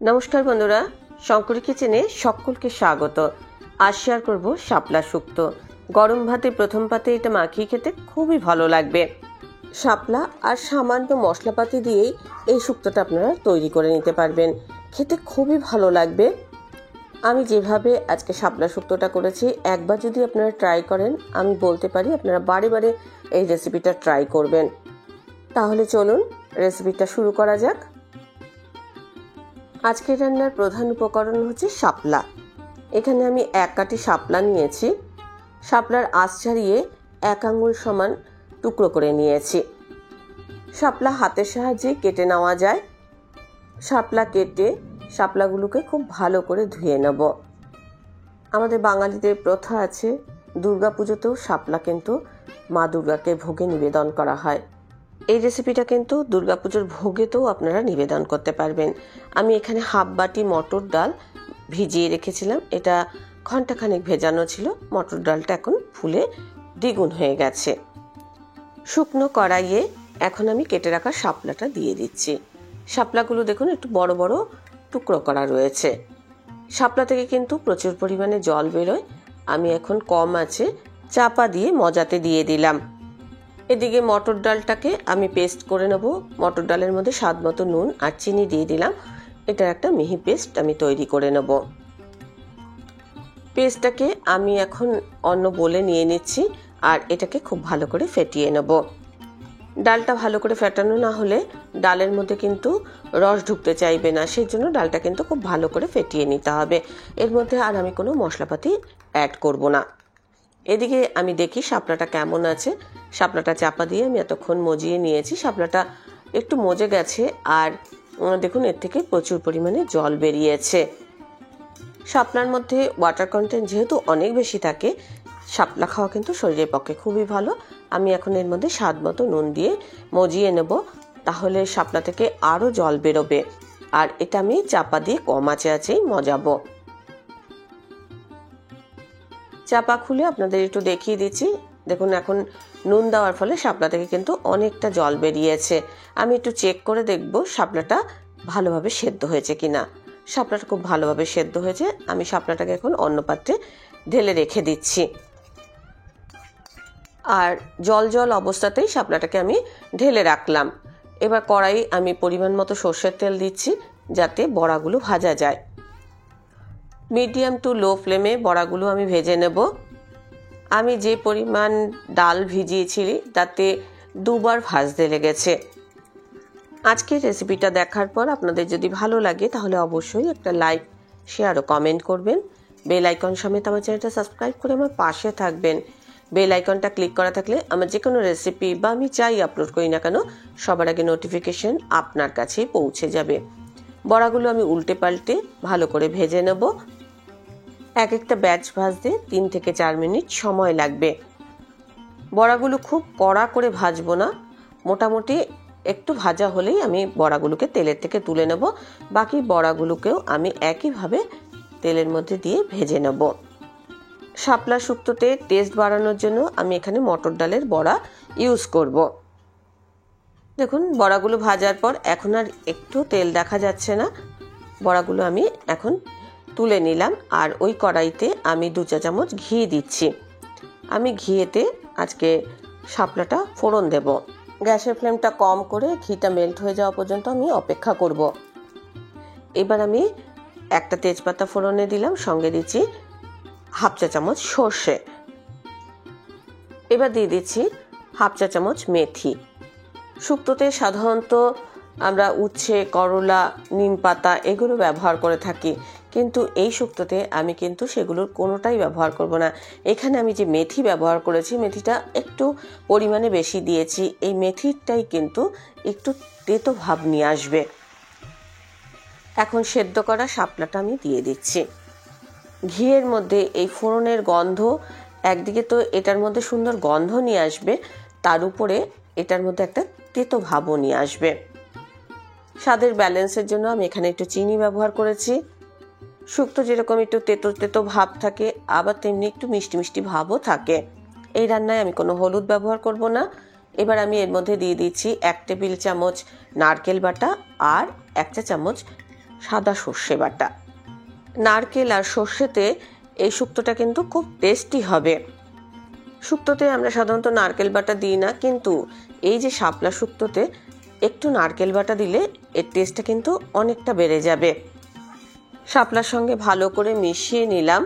নমস্কার বন্ধুরা, শঙ্করী কিচেনে সকলকে স্বাগত। আজ শেয়ার করব শাপলা শুক্তো। গরম ভাতে প্রথম পাতে এটা মাখিয়ে খেতে খুবই ভালো লাগবে। শাপলা আর সামান্য মশলাপাতি দিয়েই এই শুক্তোটা আপনারা তৈরি করে নিতে পারবেন, খেতে খুবই ভালো লাগবে। আমি যেভাবে আজকে শাপলা শুক্তোটা করেছি, একবার যদি আপনারা ট্রাই করেন, আমি বলতে পারি আপনারা বারে বারে এই রেসিপিটা ট্রাই করবেন। তাহলে চলুন রেসিপিটা শুরু করা যাক। আজকের রান্নার প্রধান উপকরণ হচ্ছে শাপলা। এখানে আমি 1 কাঠি শাপলা নিয়েছি। শাপলার আঁশ ছাড়িয়ে 1 আঙুল সমান টুকরো করে নিয়েছি। শাপলা হাতের সাহায্যে কেটে নেওয়া যায়। শাপলা কেটে শাপলাগুলোকে খুব ভালো করে ধুয়ে নেব। আমাদের বাঙালিদের প্রথা আছে, দুর্গাপুজোতেও শাপলা কিন্তু মা দুর্গাকে ভোগে নিবেদন করা হয়। এই রেসিপিটা কিন্তু দুর্গাপুজোর ভোগেতেও আপনারা নিবেদন করতে পারবেন। আমি এখানে হাফ বাটি মটর ডাল ভিজিয়ে রেখেছিলাম। এটা ঘন্টাখানেক ভেজানো ছিল। মটর ডালটা এখন ফুলে দ্বিগুণ হয়ে গেছে। শুকনো কড়াইয়ে এখন আমি কেটে রাখা শাপলাটা দিয়ে দিচ্ছি। শাপলাগুলো দেখুন একটু বড় বড় টুকরো করা রয়েছে। শাপলা থেকে কিন্তু প্রচুর পরিমাণে জল বেরোয়। আমি এখন কম আছে চাপা দিয়ে মজাতে দিয়ে দিলাম। এদিকে মটর ডালটাকে আমি পেস্ট করে নেব। মটর ডালের মধ্যে স্বাদ মতো নুন আর চিনি দিয়ে দিলাম। এটার একটা মিহি পেস্ট আমি তৈরি করে নেব। পেস্টটাকে আমি এখন অন্য বলে নিয়ে নিচ্ছি আর এটাকে খুব ভালো করে ফেটিয়ে নেব। ডালটা ভালো করে ফেটানো না হলে ডালের মধ্যে কিন্তু রস ঢুকতে চাইবে না, সেই জন্য ডালটা কিন্তু খুব ভালো করে ফেটিয়ে নিতে হবে। এর মধ্যে আর আমি কোনো মশলাপাতি অ্যাড করব না। এদিকে আমি দেখি শাপলাটা কেমন আছে। শাপলাটা চাপা দিয়ে আমি এতক্ষণ মজিয়ে নিয়েছি। শাপলাটা একটু মজে গেছে আর দেখুন এর থেকে প্রচুর পরিমাণে জল বেরিয়েছে। শাপলার মধ্যে ওয়াটার কন্টেন্ট যেহেতু অনেক বেশি থাকে, শাপলা খাওয়া কিন্তু শরীরের পক্ষে খুবই ভালো। আমি এখন এর মধ্যে স্বাদ মতো নুন দিয়ে মজিয়ে নেব, তাহলে শাপলা থেকে আরও জল বেরোবে। আর এটা আমি চাপা দিয়ে কম আঁচেই মজাবো। চাপা খুলে আপনাদের একটু দেখিয়ে দিচ্ছি। দেখুন এখন নুন দেওয়ার ফলে শাপলা থেকে কিন্তু অনেকটা জল বেরিয়েছে। আমি একটু চেক করে দেখব শাপলাটা ভালোভাবে সেদ্ধ হয়েছে কিনা। শাপলাটা খুব ভালোভাবে সেদ্ধ হয়েছে। আমি শাপলাটাকে এখন অন্য পাত্রে ঢেলে রেখে দিচ্ছি। আর জল জল অবস্থাতেই শাপলাটাকে আমি ঢেলে রাখলাম। এবার কড়াই আমি পরিমাণ মতো সর্ষের তেল দিচ্ছি, যাতে বড়াগুলো ভাজা যায়। মিডিয়াম টু লো ফ্লেমে বড়াগুলো আমি ভেজে নেব। আমি যে পরিমাণ ডাল ভিজিয়েছিলি তাতে 2 বার ভাজতে লেগেছে। আজকের রেসিপিটা দেখার পর আপনাদের যদি ভালো লাগে তাহলে অবশ্যই একটা লাইক, শেয়ার ও কমেন্ট করবেন। বেল আইকন সমেত আমার চ্যানেলটা সাবস্ক্রাইব করে আমার পাশে থাকবেন। বেল আইকনটা ক্লিক করা থাকলে আমার যে কোনো রেসিপি বা আমি চাই আপলোড করি না কেন, সবার আগে নোটিফিকেশন আপনার কাছেই পৌঁছে যাবে। বড়াগুলো আমি উল্টে পাল্টে ভালো করে ভেজে নেব। এক একটা ব্যাচ ভাজতে 3 থেকে 4 মিনিট সময় লাগবে। বড়াগুলো খুব কড়া করে ভাজবো না, মোটামুটি একটু ভাজা হলেই আমি বড়াগুলোকে তেলের থেকে তুলে নেব। বাকি বড়াগুলোকেও আমি একইভাবে তেলের মধ্যে দিয়ে ভেজে নেব। শাপলা শুক্তোতে টেস্ট বাড়ানোর জন্য আমি এখানে মটর ডালের বড়া ইউজ করব। দেখুন বড়াগুলো ভাজার পর এখন আর একটু তেল দেখা যাচ্ছে না। বড়াগুলো আমি এখন তুলে নিলাম আর ওই কড়াইতে আমি 2 চা চামচ ঘি দিচ্ছি। আমি ঘিয়েতে আজকে শাপলাটা ফোড়ন দেব। গ্যাসের ফ্লেমটা কম করে ঘিটা মেল্ট হয়ে যাওয়া পর্যন্ত আমি অপেক্ষা করব। এবার আমি একটা তেজপাতা ফোড়নে দিলাম, সঙ্গে দিচ্ছি হাফ চা চামচ সর্ষে। এবার দিয়ে দিচ্ছি হাফ চা চামচ মেথি। শুক্তোতে সাধারণত আমরা উচ্ছে, করলা, নিম পাতা এগুলো ব্যবহার করে থাকি, কিন্তু এই শুক্তোতে আমি কিন্তু সেগুলোর কোনোটাই ব্যবহার করব না। এখানে আমি যে মেথি ব্যবহার করেছি, মেথিটা একটু পরিমাণে বেশি দিয়েছি। এই মেথিটাই কিন্তু একটু তেতো ভাব নিয়ে আসবে। এখন সেদ্ধ করা শাপলাটা আমি দিয়ে দিচ্ছি। ঘিয়ের মধ্যে এই ফোড়নের গন্ধ, একদিকে তো এটার মধ্যে সুন্দর গন্ধ নিয়ে আসবে, তার উপরে এটার মধ্যে একটা তেতো ভাবও নিয়ে আসবে। স্বাদের ব্যালেন্সের জন্য আমি এখানে একটু চিনি ব্যবহার করেছি। শুক্তো যেরকম একটু তেতো তেতো ভাব থাকে, আবার তেমনি একটু মিষ্টি মিষ্টি ভাবও থাকে। এই রান্নায় আমি কোনো হলুদ ব্যবহার করব না। এবার আমি এর মধ্যে দিয়ে দিচ্ছি 1 টেবিল চামচ নারকেল বাটা আর 1 চা চামচ সাদা সর্ষে বাটা। নারকেল আর সর্ষেতে এই শুক্তোটা কিন্তু খুব টেস্টি হবে। শুক্তোতে আমরা সাধারণত নারকেল বাটা দিই না, কিন্তু এই যে শাপলা শুক্তোতে একটু নারকেল বাটা দিলে এর টেস্টটা কিন্তু অনেকটা বেড়ে যাবে। শাপলার সঙ্গে ভালো করে মিশিয়ে নিলাম।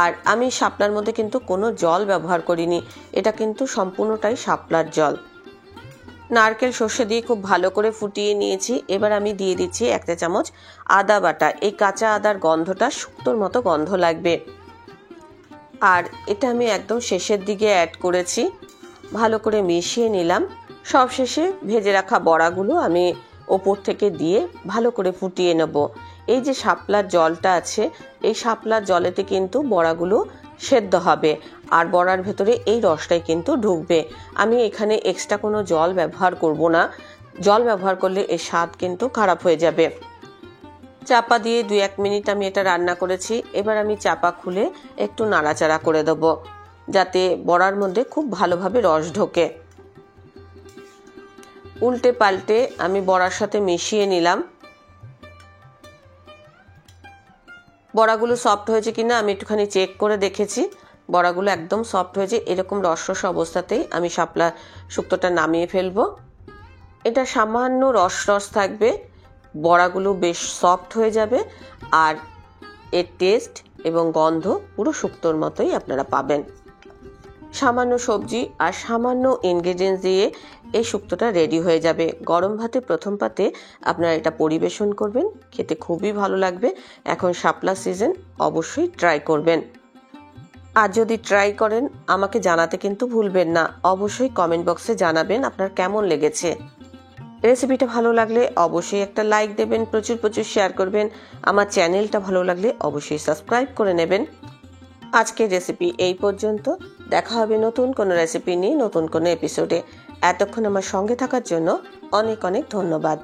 আর আমি শাপলার মধ্যে কিন্তু কোনো জল ব্যবহার করিনি, এটা কিন্তু সম্পূর্ণটাই শাপলার জল। নারকেল সর্ষে দিয়ে খুব ভালো করে ফুটিয়ে নিয়েছি। এবার আমি দিয়ে দিচ্ছি 1 চা চামচ আদা বাটা। এই কাঁচা আদার গন্ধটা শুক্তোর মতো গন্ধ লাগবে। আর এটা আমি একদম শেষের দিকে অ্যাড করেছি। ভালো করে মিশিয়ে নিলাম। সব শেষে ভেজে রাখা বড়াগুলো আমি ওপর থেকে দিয়ে ভালো করে ফুটিয়ে নেব। এই যে শাপলার জলটা আছে, এই শাপলার জলেতে কিন্তু বড়াগুলো সেদ্ধ হবে আর বড়ার ভেতরে এই রসটাই কিন্তু ঢুকবে। আমি এখানে এক্সট্রা কোনো জল ব্যবহার করব না। জল ব্যবহার করলে এর স্বাদ কিন্তু খারাপ হয়ে যাবে। চাপা দিয়ে 2-1 মিনিট আমি এটা রান্না করেছি। এবার আমি চাপা খুলে একটু নাড়াচাড়া করে দেবো, যাতে বড়ার মধ্যে খুব ভালোভাবে রস ঢোকে। উল্টে পাল্টে আমি বড়ার সাথে মিশিয়ে নিলাম। বড়াগুলো সফট হয়েছে কিনা আমি একটুখানি চেক করে দেখেছি। বড়াগুলো একদম সফট হয়েছে। এরকম রস অবস্থাতেই আমি শাপলা শুক্তোটা নামিয়ে ফেলবো। এটা সামান্য রস থাকবে, বড়াগুলো বেশ সফট হয়ে যাবে আর এর টেস্ট এবং গন্ধ পুরো শুক্তোর মতোই আপনারা পাবেন। সামান্য সবজি আর সামান্য ইনগ্রেডিয়েন্টস দিয়ে এই শুক্তোটা রেডি হয়ে যাবে। গরম ভাতে প্রথম পাতে আপনারা এটা পরিবেশন করবেন, খেতে খুবই ভালো লাগবে। এখন শাপলা সিজন, অবশ্যই ট্রাই করবেন। আর যদি ট্রাই করেন আমাকে জানাতে কিন্তু ভুলবেন না। অবশ্যই কমেন্ট বক্সে জানাবেন আপনার কেমন লেগেছে। রেসিপিটা ভালো লাগলে অবশ্যই একটা লাইক দেবেন, প্রচুর শেয়ার করবেন। আমার চ্যানেলটা ভালো লাগলে অবশ্যই সাবস্ক্রাইব করে নেবেন। আজকের রেসিপি এই পর্যন্ত। দেখা হবে নতুন কোনো রেসিপি নিয়ে নতুন কোনো এপিসোডে। এতক্ষণ আমার সঙ্গে থাকার জন্য অনেক অনেক ধন্যবাদ।